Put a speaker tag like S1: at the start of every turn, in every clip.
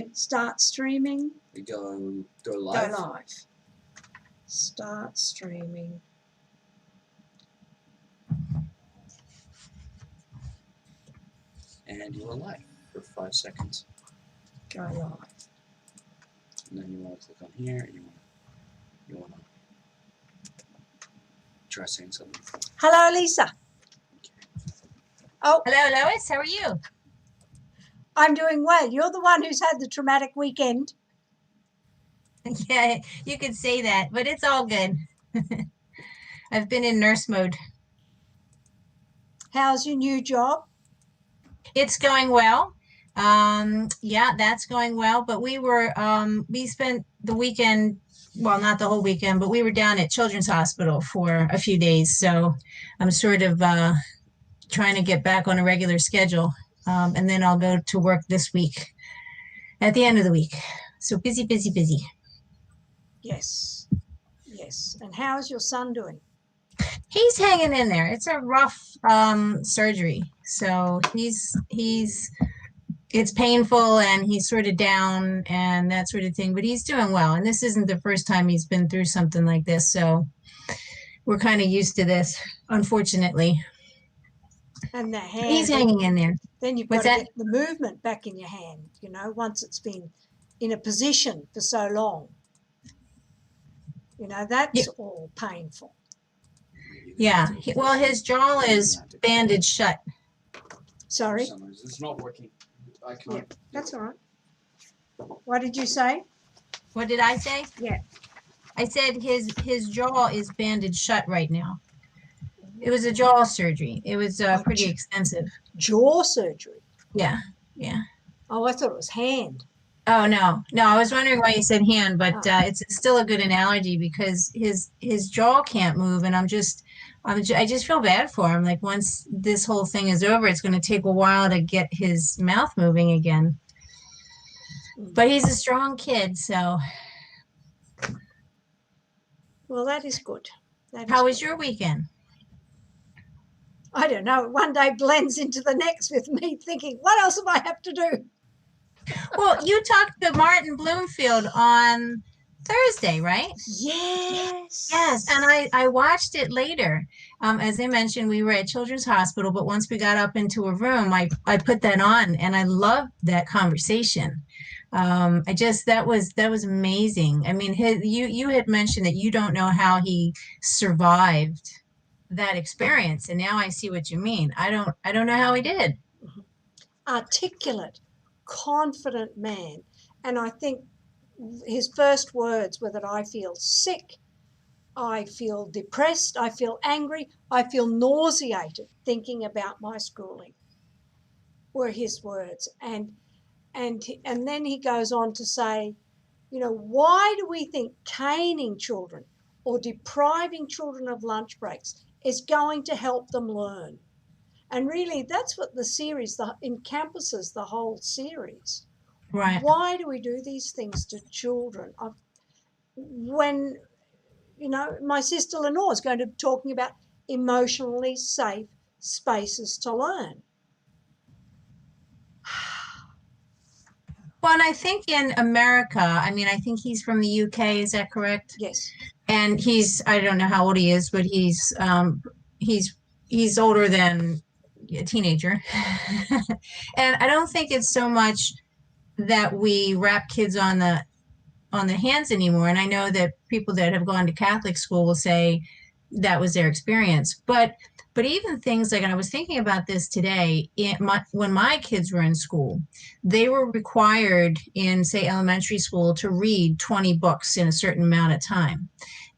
S1: Okay.
S2: Start streaming.
S1: We go live.
S2: Go live. Start streaming.
S1: And you are live for 5 seconds.
S2: Go live.
S1: And then you want to click on here. And you want to try saying something.
S2: Hello, Lisa.
S1: Okay.
S2: Oh,
S3: hello, Lois. How are you?
S2: I'm doing well. You're the one who's had the traumatic weekend.
S3: Yeah, you could say that, but it's all good. I've been in nurse mode.
S2: How's your new job?
S3: It's going well. Yeah, that's going well. But we spent the weekend, well, not the whole weekend, but we were down at Children's Hospital for a few days. So I'm sort of trying to get back on a regular schedule. And then I'll go to work this week at the end of the week. So busy, busy, busy.
S2: Yes. Yes. And how's your son doing?
S3: He's hanging in there. It's a rough surgery. So it's painful and he's sort of down and that sort of thing, but he's doing well. And this isn't the first time he's been through something like this. So we're kind of used to this, unfortunately.
S2: And the hand.
S3: He's hanging in there.
S2: Then you've got to get the movement back in your hand, you know, once it's been in a position for so long. You know, that's all painful.
S3: Yeah. Well, his jaw is bandaged shut.
S2: Sorry?
S1: It's not working. I can't.
S2: Yeah, that's all right. What did you say?
S3: What did I say?
S2: Yeah.
S3: I said his jaw is bandaged shut right now. It was a jaw surgery. It was pretty extensive.
S2: Jaw surgery?
S3: Yeah. Yeah.
S2: Oh, I thought it was hand.
S3: Oh, no. I was wondering why you said hand, but it's still a good analogy because his jaw can't move, and I just feel bad for him. Like once this whole thing is over, it's going to take a while to get his mouth moving again. But he's a strong kid, so.
S2: Well, that is good.
S3: How was your weekend?
S2: I don't know. One day blends into the next with me thinking, what else do I have to do?
S3: Well, you talked to Martin Bloomfield on Thursday, right?
S2: Yes.
S3: Yes, and I watched it later. As I mentioned, we were at Children's Hospital, but once we got up into a room, I put that on, and I loved that conversation. That was amazing. I mean, you had mentioned that you don't know how he survived that experience, and now I see what you mean. I don't know how he did.
S2: Articulate, confident man, and I think his first words were that I feel sick, I feel depressed, I feel angry, I feel nauseated thinking about my schooling, were his words. And then he goes on to say, you know, why do we think caning children or depriving children of lunch breaks is going to help them learn? And really, that's what the series encompasses, the whole series.
S3: Right.
S2: Why do we do these things to children? When, you know, my sister Lenore is going to be talking about emotionally safe spaces to learn.
S3: Well, and I think in America, I mean, I think he's from the UK, is that correct?
S2: Yes.
S3: And I don't know how old he is, but he's older than a teenager. And I don't think it's so much that we wrap kids on the hands anymore. And I know that people that have gone to Catholic school will say that was their experience. But even things like, and I was thinking about this today, when my kids were in school, they were required in, say, elementary school to read 20 books in a certain amount of time.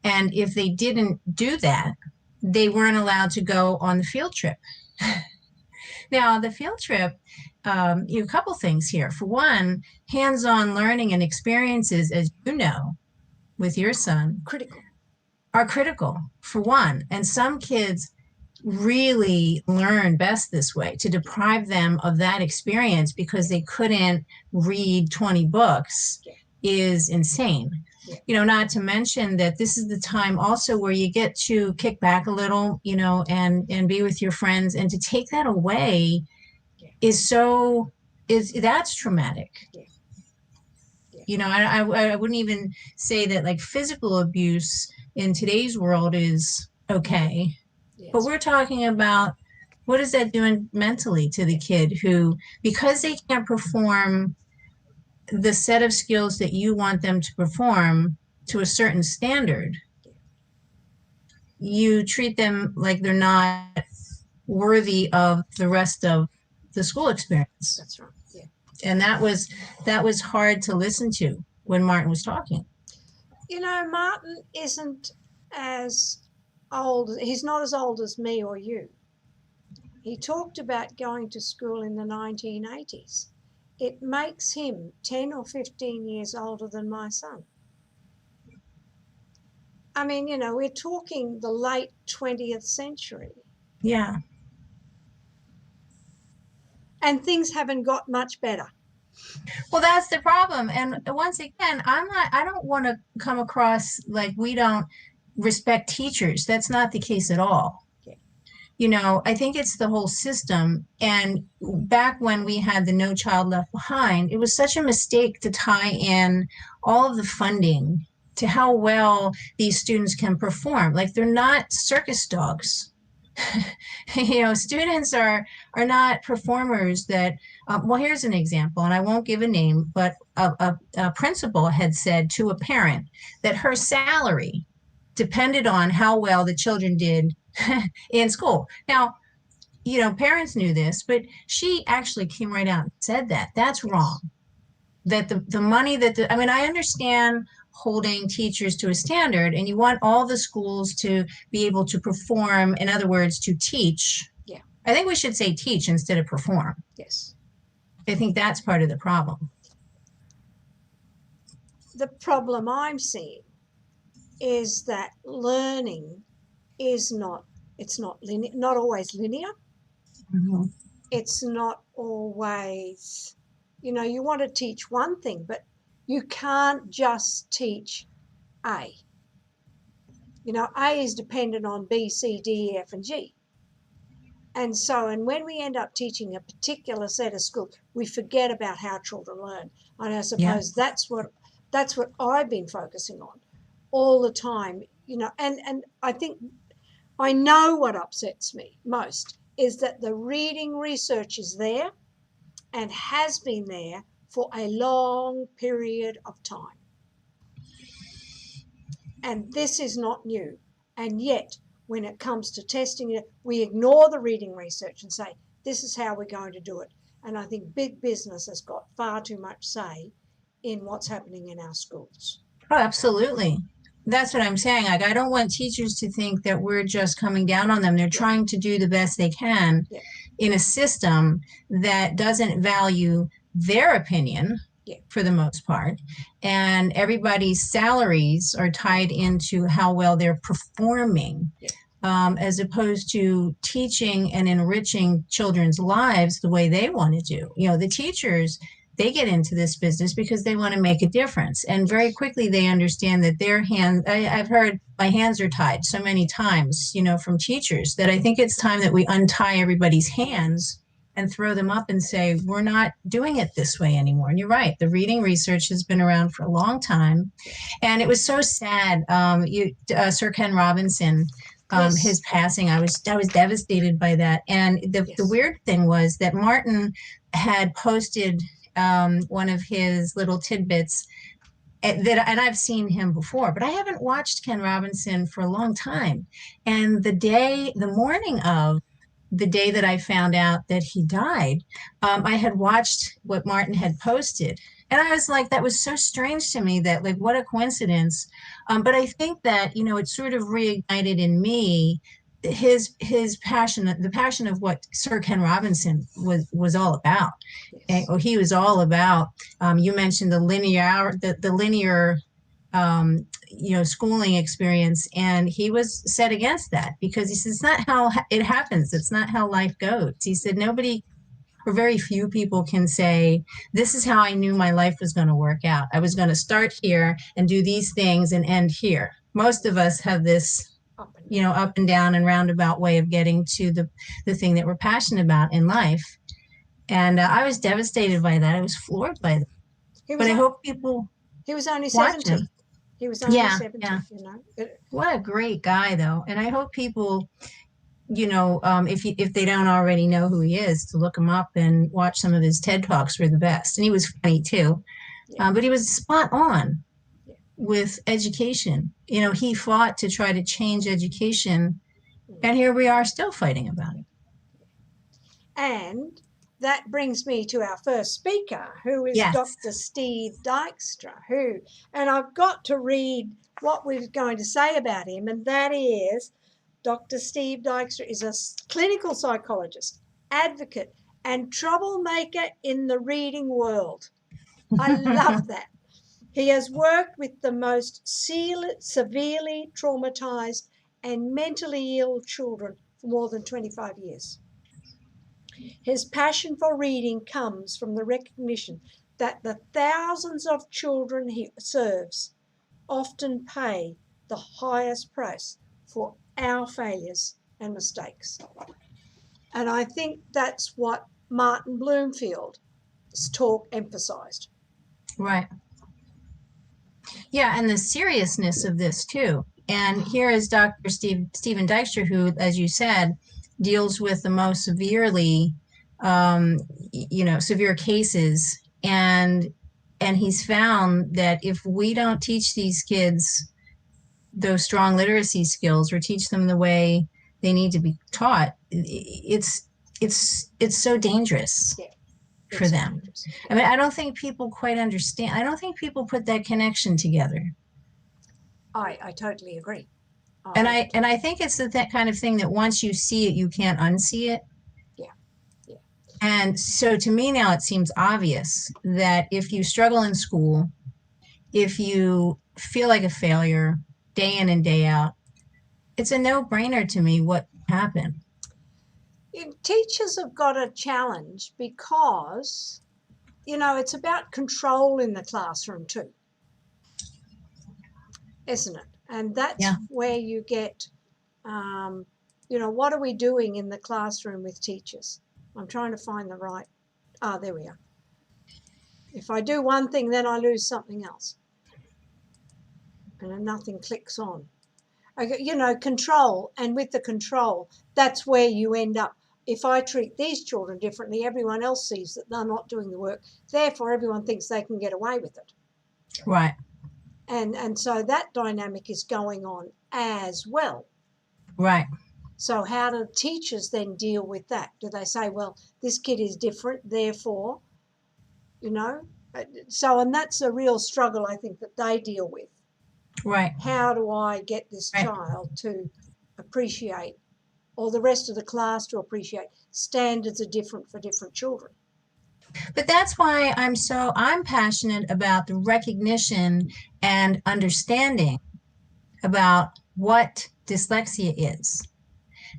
S3: And if they didn't do that, they weren't allowed to go on the field trip. Now, the field trip, a couple things here. For one, hands-on learning and experiences, as you know, with your son, are critical, for one. And some kids really learn best this way. To deprive them of that experience because they couldn't read 20 books is insane.
S2: Yeah.
S3: You know, not to mention that this is the time also where you get to kick back a little, you know, and be with your friends, and to take that away that's traumatic.
S2: Yeah.
S3: You know, I wouldn't even say that like physical abuse in today's world is okay, but
S2: Yes.
S3: we're talking about what is that doing mentally to the kid who, because they can't perform the set of skills that you want them to perform to a certain standard, you treat them like they're not worthy of the rest of the school experience.
S2: That's right. Yeah.
S3: And that was hard to listen to when Martin was talking.
S2: You know, Martin isn't as old. He's not as old as me or you. He talked about going to school in the 1980s. It makes him 10 or 15 years older than my son. I mean, you know, we're talking the late 20th century.
S3: Yeah.
S2: And things haven't got much better.
S3: Well, that's the problem. And once again, I don't want to come across like we don't respect teachers. That's not the case at all.
S2: Yeah.
S3: You know, I think it's the whole system. And back when we had the No Child Left Behind, it was such a mistake to tie in all of the funding to how well these students can perform. Like they're not circus dogs. You know, students are not performers that well, here's an example, and I won't give a name, but a principal had said to a parent that her salary depended on how well the children did in school. Now, you know, parents knew this, but she actually came right out and said that that's wrong. That the money that I mean, I understand holding teachers to a standard, and you want all the schools to be able to perform, in other words, to teach.
S2: Yeah.
S3: I think we should say teach instead of perform.
S2: Yes.
S3: I think that's part of the problem.
S2: The problem I'm seeing is that learning is not linear, not always linear.
S3: Mm-hmm.
S2: It's not always, you know, you want to teach one thing, but you can't just teach A. You know, A is dependent on B, C, D, E, F, and G. And so, and when we end up teaching a particular set of skills, we forget about how children learn. And I suppose that's what I've been focusing on all the time, you know, and I think I know what upsets me most is that the reading research is there and has been there for a long period of time. And this is not new. And yet, when it comes to testing it, we ignore the reading research and say, this is how we're going to do it. And I think big business has got far too much say in what's happening in our schools.
S3: Oh, absolutely. That's what I'm saying. Like, I don't want teachers to think that we're just coming down on them. They're trying to do the best they can in a system that doesn't value their opinion for the most part. And everybody's salaries are tied into how well they're performing, as opposed to teaching and enriching children's lives the way they want to do. You know, the teachers, they get into this business because they want to make a difference. And very quickly they understand that their hands, I've heard my hands are tied so many times, you know, from teachers that I think it's time that we untie everybody's hands and throw them up and say, we're not doing it this way anymore. And you're right. The reading research has been around for a long time. And it was so sad. Sir Ken Robinson, his passing, I was devastated by that. And the weird thing was that Martin had posted one of his little tidbits and I've seen him before, but I haven't watched Ken Robinson for a long time. And the morning of the day that I found out that he died, I had watched what Martin had posted. And I was like, that was so strange to me that, like, what a coincidence. But I think that, you know, it sort of reignited in me his passion, the passion of what Sir Ken Robinson was all about. And he was all about, you mentioned the linear schooling experience, and he was set against that because he says it's not how it happens. It's not how life goes. He said nobody or very few people can say, this is how I knew my life was going to work out. I was going to start here and do these things and end here. Most of us have this, up and down and roundabout way of getting to the thing that we're passionate about in life. And I was devastated by that. I was floored by that. But I hope people
S2: He was only
S3: Watch
S2: 70.
S3: him.
S2: He was only
S3: Yeah,
S2: 70,
S3: yeah.
S2: you know.
S3: What a great guy, though. And I hope people, if they don't already know who he is, to look him up and watch some of his TED Talks were the best. And he was funny too.
S2: Yeah.
S3: But he was spot on
S2: Yeah.
S3: with education. He fought to try to change education,
S2: Mm.
S3: and here we are still fighting about it.
S2: And that brings me to our first speaker, who is
S3: Yes.
S2: Dr. Steve Dykstra, and I've got to read what we're going to say about him, and that is Dr. Steve Dykstra is a clinical psychologist, advocate, and troublemaker in the reading world. I love that. He has worked with the most severely traumatized and mentally ill children for more than 25 years. His passion for reading comes from the recognition that the thousands of children he serves often pay the highest price for our failures and mistakes. And I think that's what Martin Bloomfield's talk emphasized.
S3: Right. Yeah, and the seriousness of this too. And here is Dr. Stephen Dykstra, who, as you said, deals with the most severely, severe cases. And he's found that if we don't teach these kids those strong literacy skills or teach them the way they need to be taught, it's so dangerous.
S2: Yeah.
S3: For them. I mean, I don't think people quite understand. I don't think people put that connection together.
S2: I totally agree.
S3: And I think it's that kind of thing that once you see it, you can't unsee it.
S2: Yeah. Yeah.
S3: And so to me now, it seems obvious that if you struggle in school, if you feel like a failure day in and day out, it's a no-brainer to me what happened.
S2: Teachers have got a challenge because, it's about control in the classroom too, isn't it? And that's where you get, what are we doing in the classroom with teachers? I'm trying to find the right, there we are. If I do one thing, then I lose something else. And then nothing clicks on. Control, and with the control, that's where you end up. If I treat these children differently, everyone else sees that they're not doing the work. Therefore, everyone thinks they can get away with it.
S3: Right.
S2: And so that dynamic is going on as well.
S3: Right.
S2: So how do teachers then deal with that? Do they say, well, this kid is different, therefore, So, and that's a real struggle, I think, that they deal with.
S3: Right.
S2: How do I get this child to appreciate, or the rest of the class to appreciate, standards are different for different children?
S3: But that's why I'm passionate about the recognition and understanding about what dyslexia is.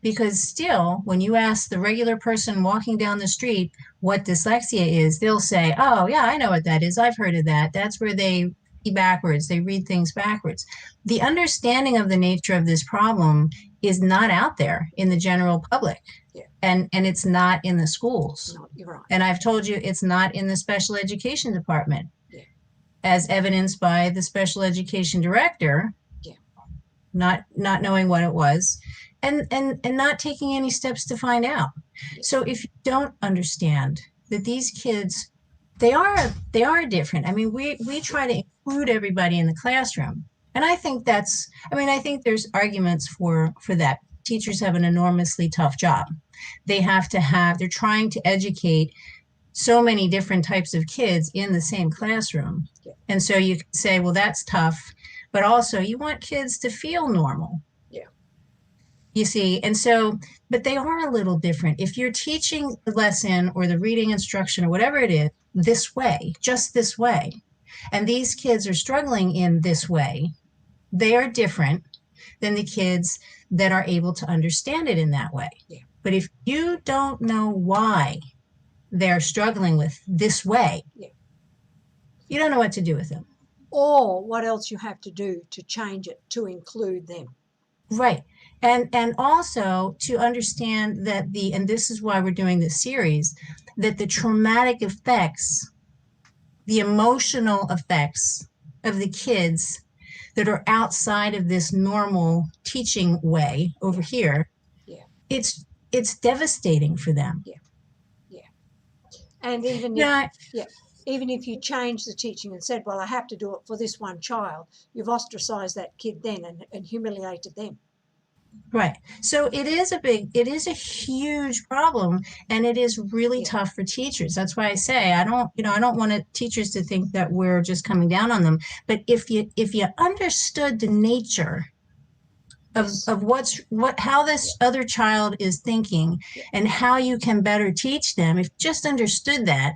S3: Because still, when you ask the regular person walking down the street what dyslexia is, they'll say, oh, yeah, I know what that is. I've heard of that. That's where they read backwards. They read things backwards. The understanding of the nature of this problem is not out there in the general public.
S2: Yeah.
S3: And it's not in the schools.
S2: No, you're right.
S3: And I've told you it's not in the special education department.
S2: Yeah.
S3: As evidenced by the special education director not knowing what it was and not taking any steps to find out. So if you don't understand that these kids, they are different. I mean, we try to include everybody in the classroom. And I think I think there's arguments for that. Teachers have an enormously tough job. They're trying to educate so many different types of kids in the same classroom.
S2: Yeah.
S3: And so you can say, well, that's tough. But also you want kids to feel normal.
S2: Yeah.
S3: You see, and so, but they are a little different. If you're teaching the lesson or the reading instruction or whatever it is, this way, just this way, and these kids are struggling in this way, they are different than the kids that are able to understand it in that way.
S2: Yeah.
S3: But if you don't know why they're struggling with this way, you don't know what to do with them.
S2: Or what else you have to do to change it to include them.
S3: Right. And also to understand that and this is why we're doing this series, that the traumatic effects, the emotional effects of the kids that are outside of this normal teaching way over here,
S2: Yeah.
S3: it's devastating for them.
S2: Yeah. Yeah. And even
S3: Yeah,
S2: even if you change the teaching and said, well, I have to do it for this one child, you've ostracized that kid then and humiliated them.
S3: right. So it is a huge problem, and it is really
S2: Yeah.
S3: tough for teachers. That's why I say I don't want teachers to think that we're just coming down on them. But if you understood the nature
S2: Yes.
S3: of how this other child is thinking
S2: Yeah.
S3: and how you can better teach them, if you just understood that,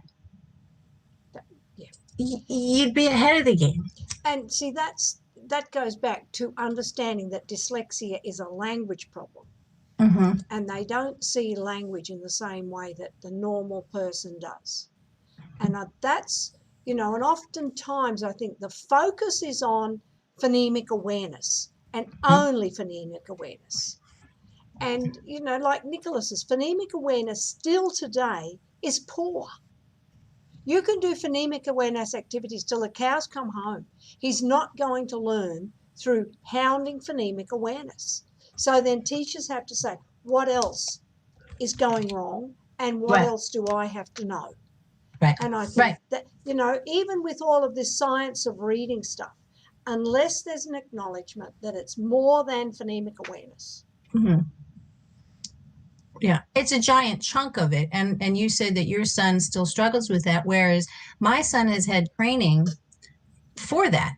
S2: Yeah.
S3: you'd be ahead of the game.
S2: And see, that goes back to understanding that dyslexia is a language problem.
S3: Mm-hmm.
S2: And they don't see language in the same way that the normal person does. And that's, and oftentimes I think the focus is on phonemic awareness and only phonemic awareness. And, like Nicholas's phonemic awareness still today is poor. You can do phonemic awareness activities till the cows come home. He's not going to learn through hounding phonemic awareness. So then teachers have to say, what else is going wrong and what
S3: Right.
S2: else do I have to know?
S3: Right.
S2: And I think
S3: Right.
S2: that, even with all of this science of reading stuff, unless there's an acknowledgement that it's more than phonemic awareness.
S3: Mm-hmm. Yeah, it's a giant chunk of it. And you said that your son still struggles with that, whereas my son has had training for that.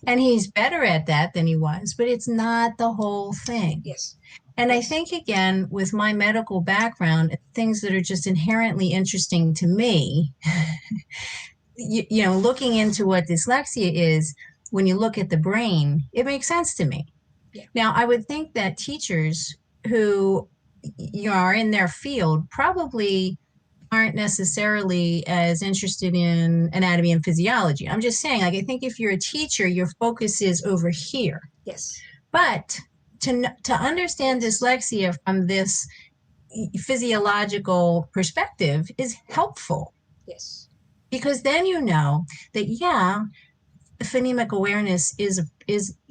S3: And he's better at that than he was, but it's not the whole thing.
S2: Yes.
S3: And
S2: Yes.
S3: I think, again, with my medical background, things that are just inherently interesting to me, looking into what dyslexia is, when you look at the brain, it makes sense to me.
S2: Yeah.
S3: Now, I would think that teachers who are in their field probably aren't necessarily as interested in anatomy and physiology. I'm just saying, like, I think if you're a teacher, your focus is over here.
S2: Yes.
S3: But to understand dyslexia from this physiological perspective is helpful.
S2: Yes.
S3: Because then you know that, yeah, phonemic awareness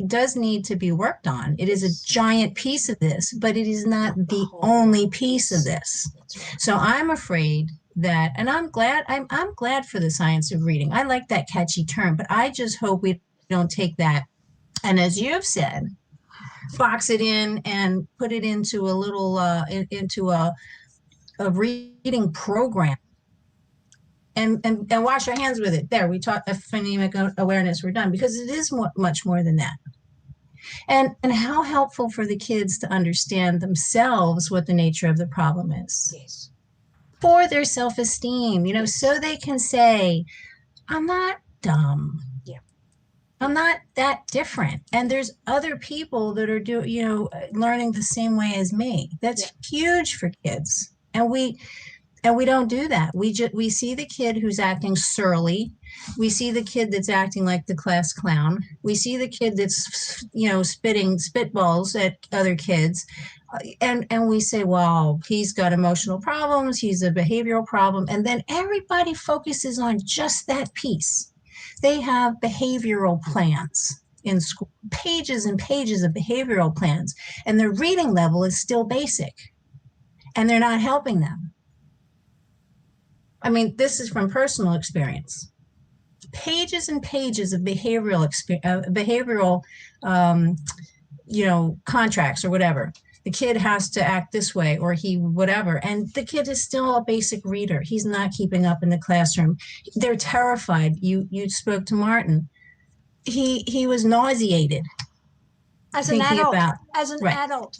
S3: does need to be worked on. It is a giant piece of this, but it is not the only piece of this.
S2: Right.
S3: So I'm afraid that, and I'm glad for the science of reading. I like that catchy term, but I just hope we don't take that, and as you've said, box it in and put it into a little into a reading program. And wash our hands with it. There, we taught phonemic awareness. We're done, because it is much more than that. And how helpful for the kids to understand themselves what the nature of the problem is.
S2: Yes.
S3: For their self-esteem,
S2: Yes.
S3: so they can say, I'm not dumb.
S2: Yeah.
S3: I'm not that different. And there's other people that are learning the same way as me. That's huge for kids. And we don't do that. We see the kid who's acting surly. We see the kid that's acting like the class clown. We see the kid that's, spitting spitballs at other kids. And we say, well, he's got emotional problems. He's a behavioral problem. And then everybody focuses on just that piece. They have behavioral plans in school, pages and pages of behavioral plans. And their reading level is still basic. And they're not helping them. I mean, this is from personal experience. Pages and pages of behavioral contracts or whatever. The kid has to act this way, or whatever. And the kid is still a basic reader. He's not keeping up in the classroom. They're terrified. You spoke to Martin. He was nauseated.
S2: As an adult. Adult.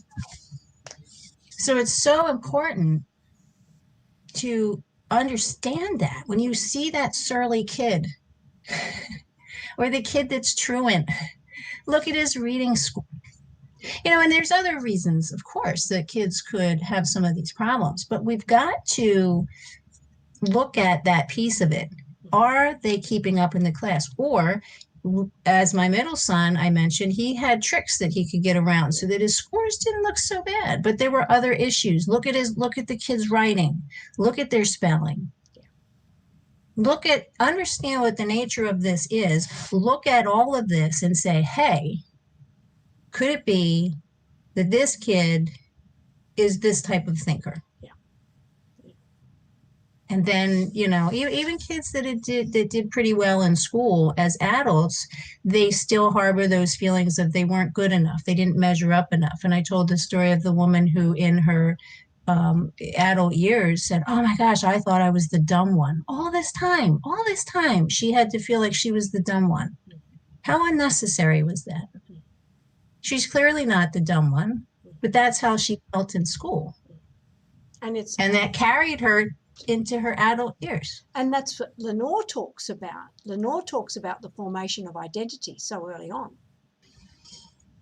S3: So it's so important to understand that when you see that surly kid or the kid that's truant, look at his reading score. And there's other reasons, of course, that kids could have some of these problems, but we've got to look at that piece of it. Are they keeping up in the class? Or, as my middle son, I mentioned, he had tricks that he could get around so that his scores didn't look so bad, but there were other issues. Look at the kids' writing. Look at their spelling. understand what the nature of this is, look at all of this and say, hey, could it be that this kid is this type of thinker?
S2: Yeah.
S3: And then, even kids that did pretty well in school as adults, they still harbor those feelings of they weren't good enough. They didn't measure up enough. And I told the story of the woman who in her adult years said, oh my gosh, I thought I was the dumb one. All this time, she had to feel like she was the dumb one. How unnecessary was that? She's clearly not the dumb one, but that's how she felt in school. And that carried her into her adult years.
S2: And that's what Lenore talks about. Lenore talks about the formation of identity so early on.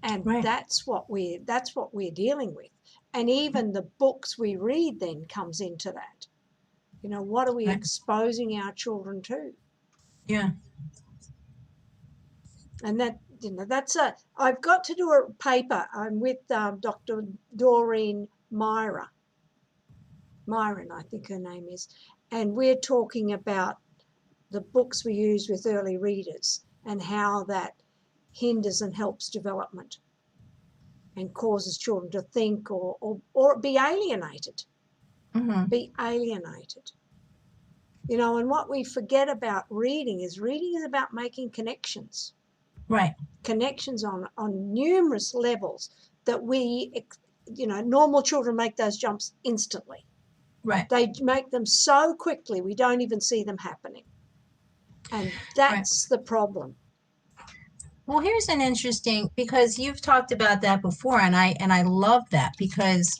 S2: And
S3: right.
S2: that's what we're dealing with. And even the books we read then comes into that. What are we
S3: right.
S2: exposing our children to?
S3: Yeah.
S2: And that, I've got to do a paper. I'm with Dr. Doreen Myron, I think her name is. And we're talking about the books we use with early readers and how that hinders and helps development and causes children to think or be alienated.
S3: Mm-hmm.
S2: Be alienated. And what we forget about reading is about making connections.
S3: Right.
S2: Connections on numerous levels that normal children make those jumps instantly.
S3: Right.
S2: They make them so quickly we don't even see them happening. And that's the problem.
S3: Well, here's an interesting, because you've talked about that before, and I love that, because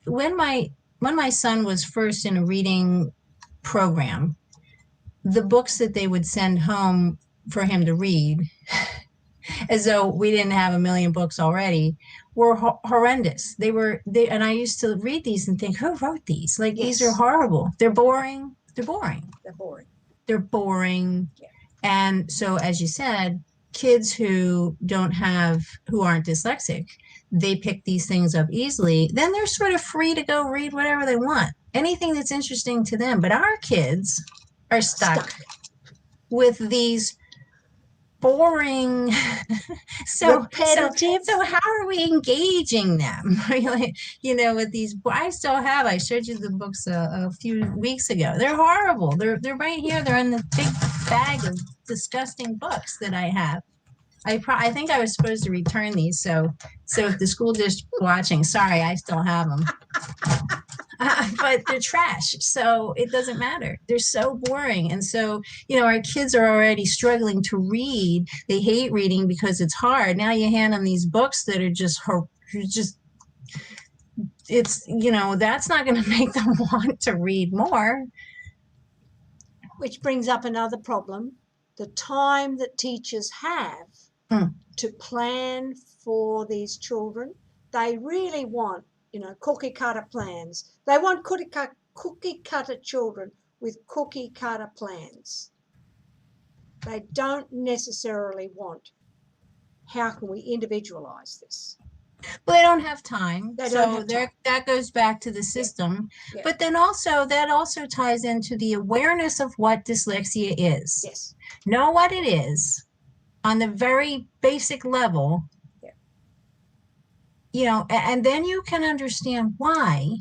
S3: when my son was first in a reading program, the books that they would send home for him to read, as though we didn't have a million books already, were horrendous. And I used to read these and think, who wrote these? Like,
S2: yes.
S3: These are horrible. They're boring.
S2: They're boring.
S3: Yeah. And so, as you said, kids who aren't dyslexic, they pick these things up easily. Then they're sort of free to go read whatever they want, anything that's interesting to them. But our kids are stuck with these boring,
S2: repetitive.
S3: So how are we engaging them? Really, with these, I showed you the books a few weeks ago. They're horrible. They're right here. They're in the big bag of disgusting books that I have. I think I was supposed to return these. So if the school district is watching, sorry, I still have them. But they're trash, so it doesn't matter. They're so boring. And so, our kids are already struggling to read. They hate reading because it's hard. Now you hand them these books that are just it's, that's not going to make them want to read more.
S2: Which brings up another problem. The time that teachers have to plan for these children, they really want cookie cutter plans. They want cookie cutter children with cookie cutter plans. They don't necessarily want, how can we individualize this?
S3: Well, they don't have time.
S2: That
S3: goes back to the system.
S2: Yeah.
S3: But then that also ties into the awareness of what dyslexia is.
S2: Yes.
S3: Know what it is on the very basic level. And then you can understand why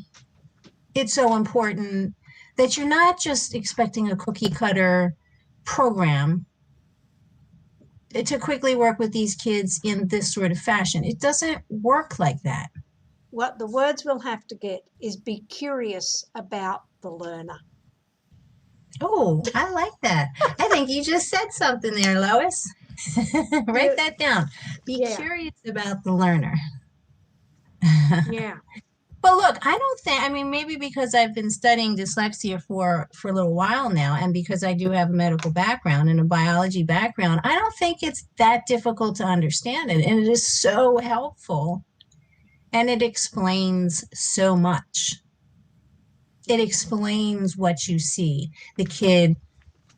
S3: it's so important that you're not just expecting a cookie cutter program to quickly work with these kids in this sort of fashion. It doesn't work like that.
S2: What the words we'll have to get is be curious about the learner.
S3: Oh, I like that. I think you just said something there, Lois. Write that down. Be curious about the learner.
S2: Yeah.
S3: But look, maybe because I've been studying dyslexia for a little while now, and because I do have a medical background and a biology background, I don't think it's that difficult to understand it. And it is so helpful. And it explains so much. It explains what you see the kid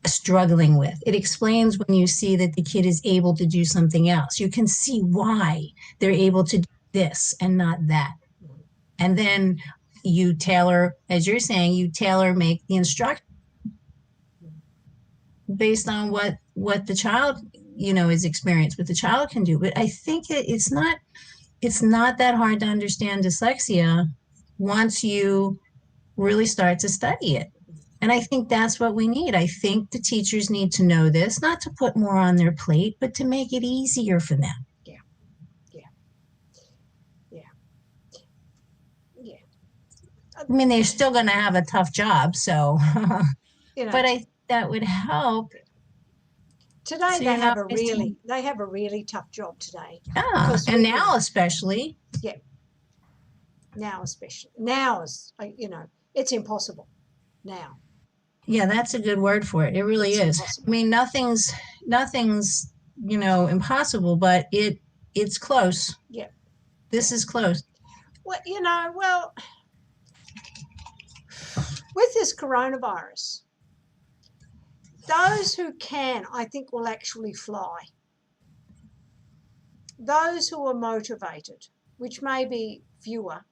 S3: struggling with. It explains when you see that the kid is able to do something else. You can see why they're able to do this and not that. And then you tailor, as you're saying, make the instruction based on what the child, is experienced, what the child can do. But I think it's not that hard to understand dyslexia once you really start to study it. And I think that's what we need. I think the teachers need to know this, not to put more on their plate, but to make it easier for them.
S2: Yeah.
S3: I mean, they're still going to have a tough job, so, but I think that would help.
S2: Today they have a really tough job today.
S3: Yeah, and now especially.
S2: Yeah. Now especially. Now is, it's impossible now.
S3: Yeah, that's a good word for it. It really is. Impossible. I mean, nothing's impossible, but it's close.
S2: Yeah.
S3: This is close.
S2: Well, with this coronavirus, those who can, I think, will actually fly. Those who are motivated, which may be fewer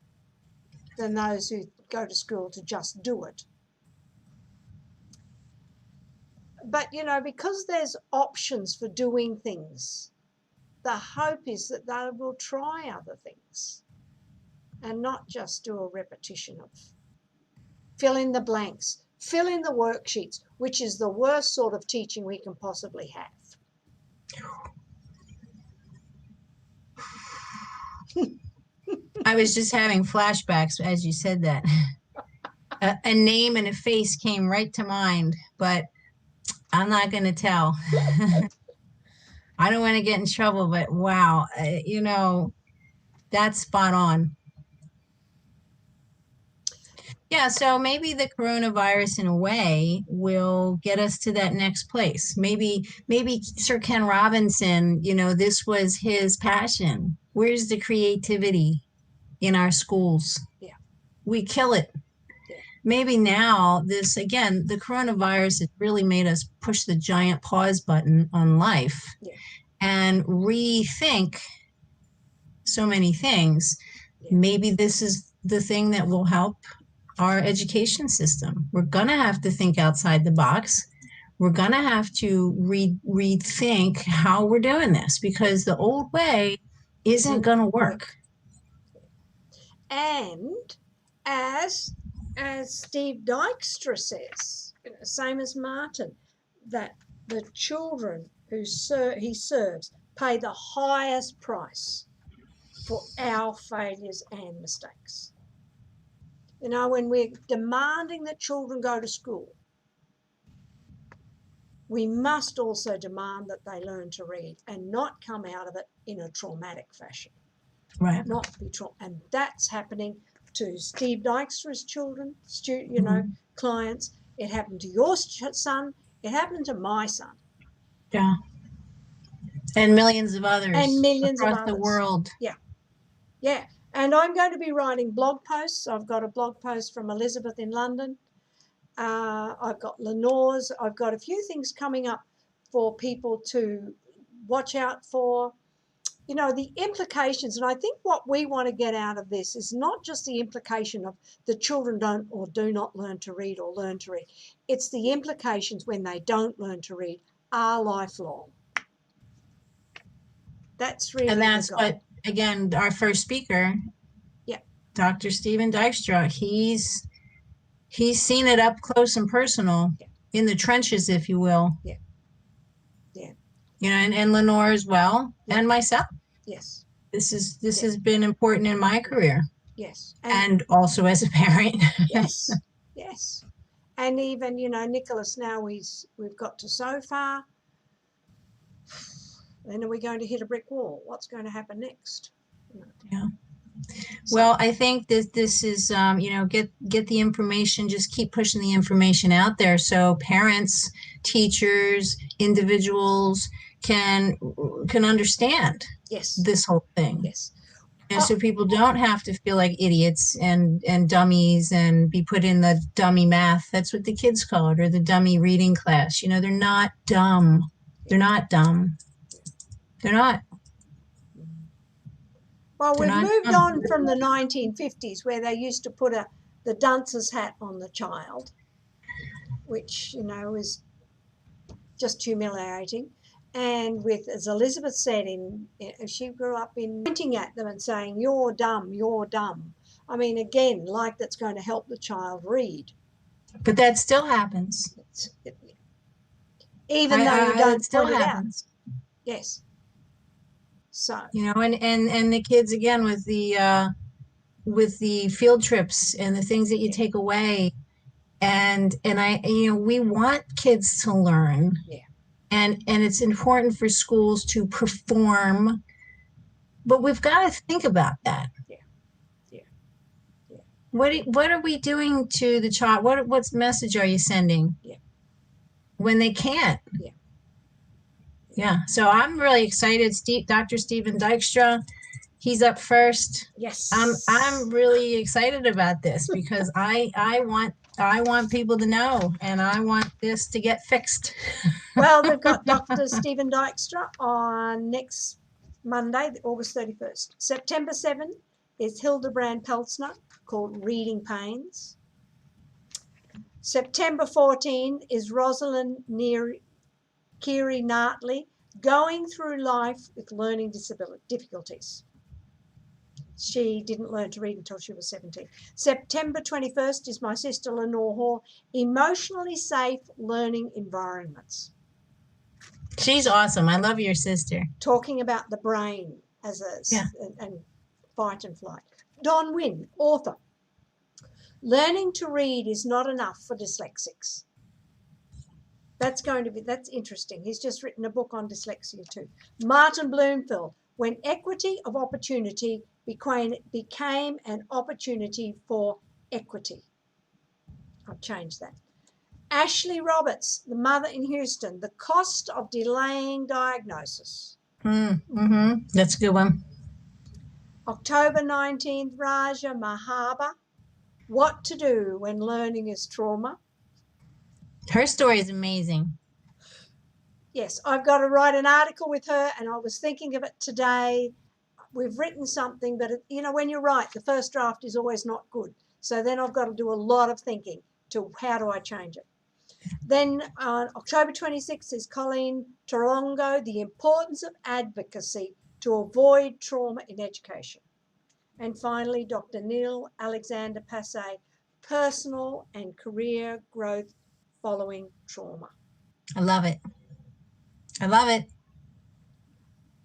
S2: than those who go to school to just do it. But, because there's options for doing things, the hope is that they will try other things and not just do a repetition of fill in the blanks, fill in the worksheets, which is the worst sort of teaching we can possibly have.
S3: I was just having flashbacks as you said that. A name and a face came right to mind, but I'm not going to tell. I don't want to get in trouble, but wow, that's spot on. Yeah, so maybe the coronavirus in a way will get us to that next place. Maybe Sir Ken Robinson, this was his passion. Where's the creativity in our schools?
S2: Yeah.
S3: We kill it. Yeah. Maybe now the coronavirus has really made us push the giant pause button on life. Yeah. And rethink so many things. Yeah. Maybe this is the thing that will help our education system. We're going to have to think outside the box. We're going to have to rethink how we're doing this, because the old way isn't going to work.
S2: And as Steve Dykstra says, same as Martin, that the children who he serves pay the highest price for our failures and mistakes. When we're demanding that children go to school, we must also demand that they learn to read and not come out of it in a traumatic fashion.
S3: Right.
S2: Not be and that's happening to Steve Dykstra's children, clients. It happened to your son. It happened to my son.
S3: Yeah. And millions of others.
S2: And millions
S3: across
S2: of others.
S3: The world.
S2: Yeah. Yeah. And I'm going to be writing blog posts. I've got a blog post from Elizabeth in London. I've got Lenore's. I've got a few things coming up for people to watch out for. The implications. And I think what we want to get out of this is not just the implication of the children don't or do not learn to read or learn to read. It's the implications when they don't learn to read are lifelong. That's really
S3: the goal. What, again, our first speaker, Dr. Stephen Dykstra, he's seen it up close and personal, in the trenches, if you will.
S2: Yeah.
S3: And Lenore as well, and myself.
S2: Yes.
S3: This has been important in my career.
S2: Yes.
S3: And also as a parent.
S2: Yes. Yes. And even, Nicholas, now we've got to so far. Then are we going to hit a brick wall? What's going to happen next?
S3: Yeah. Well, I think that this is, get the information, just keep pushing the information out there so parents, teachers, individuals can understand this whole thing.
S2: Yes.
S3: And so people don't have to feel like idiots and dummies and be put in the dummy math. That's what the kids call it, or the dummy reading class. They're not dumb. They're not dumb. They're not.
S2: Well, we've moved on from the 1950s where they used to put the dunce's hat on the child, which, is just humiliating. And with, as Elizabeth said, she grew up in pointing at them and saying, "You're dumb, you're dumb." I mean, again, like that's going to help the child read.
S3: But that still happens.
S2: Even though you don't
S3: it still
S2: point
S3: happens.
S2: it out. Yes. So.
S3: You know, and the kids again with the field trips and the things that you take away, and we want kids to learn.
S2: Yeah.
S3: And it's important for schools to perform, but we've got to think about that.
S2: Yeah.
S3: What are we doing to the child? What message are you sending?
S2: Yeah.
S3: When they can't.
S2: Yeah.
S3: Yeah. So I'm really excited. Dr. Stephen Dykstra, he's up first.
S2: Yes.
S3: I'm really excited about this because I want people to know, and I want this to get fixed.
S2: Well, they've got Dr. Stephen Dykstra on next Monday, August 31st. September 7th is Hildebrand Peltzner, called Reading Pains. September 14th is Rosalind Kiri Nartley, Going Through Life with Learning Difficulties. She didn't learn to read until she was 17. September 21st is my sister Lenore Hall, Emotionally Safe Learning Environments.
S3: She's awesome. I love your sister.
S2: Talking about the brain as and fight and flight. Don Wynne, author. Learning to read is not enough for dyslexics. That's interesting. He's just written a book on dyslexia too. Martin Bloomfield, When Equity of Opportunity became an opportunity for equity. I've changed that. Ashley Roberts, the mother in Houston, The Cost of Delaying Diagnosis.
S3: That's a good one.
S2: October 19th, Raja Mahaba, What to Do When Learning is Trauma.
S3: Her story is amazing.
S2: Yes, I've got to write an article with her, and I was thinking of it today. We've written something, but when you write, the first draft is always not good. So then I've got to do a lot of thinking to how do I change it. Then on October 26th is Colleen Torongo, The Importance of Advocacy to Avoid Trauma in Education. And finally, Dr. Neil Alexander Passay, Personal and Career Growth Following Trauma.
S3: I love it. I love it.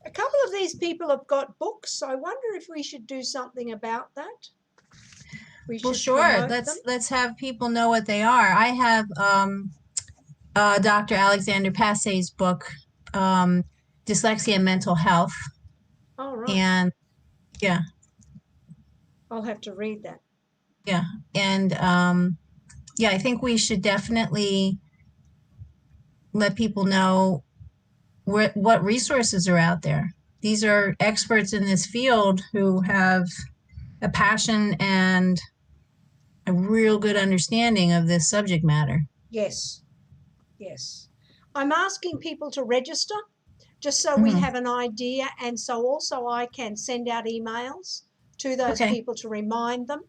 S2: A couple of these people have got books. I wonder if we should do something about that.
S3: Well, sure. Let's have people know what they are. I have Dr. Alexander Passay's book, Dyslexia and Mental Health.
S2: Oh, right.
S3: And yeah.
S2: I'll have to read that.
S3: Yeah. And I think we should definitely let people know what resources are out there. These are experts in this field who have a passion and a real good understanding of this subject matter.
S2: Yes. I'm asking people to register just so we have an idea, and so also I can send out emails to those people to remind them.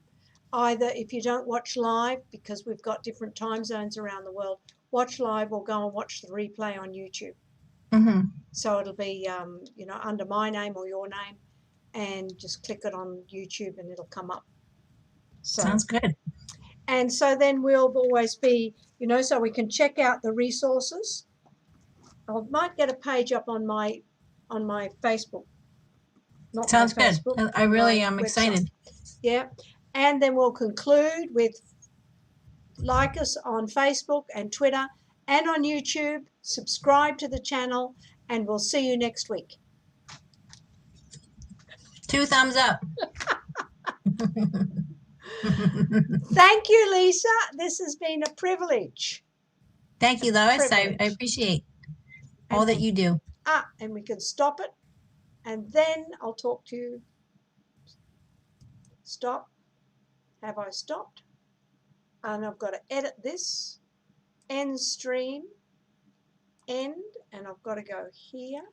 S2: Either if you don't watch live, because we've got different time zones around the world, watch live or go and watch the replay on YouTube. So it'll be, under my name or your name, and just click it on YouTube and it'll come up. So,
S3: sounds good.
S2: And so then we'll always be, so we can check out the resources. I might get a page up on my Facebook.
S3: Sounds good. I really am excited.
S2: Yeah. And then we'll conclude with like us on Facebook and Twitter and on YouTube, subscribe to the channel, and we'll see you next week.
S3: 2 thumbs up.
S2: Thank you, Lisa. This has been a privilege.
S3: Thank you, Lois. I appreciate all that you do.
S2: And we can stop it. And then I'll talk to you. Stop. Have I stopped? And I've got to edit this. End stream. End. And I've got to go here.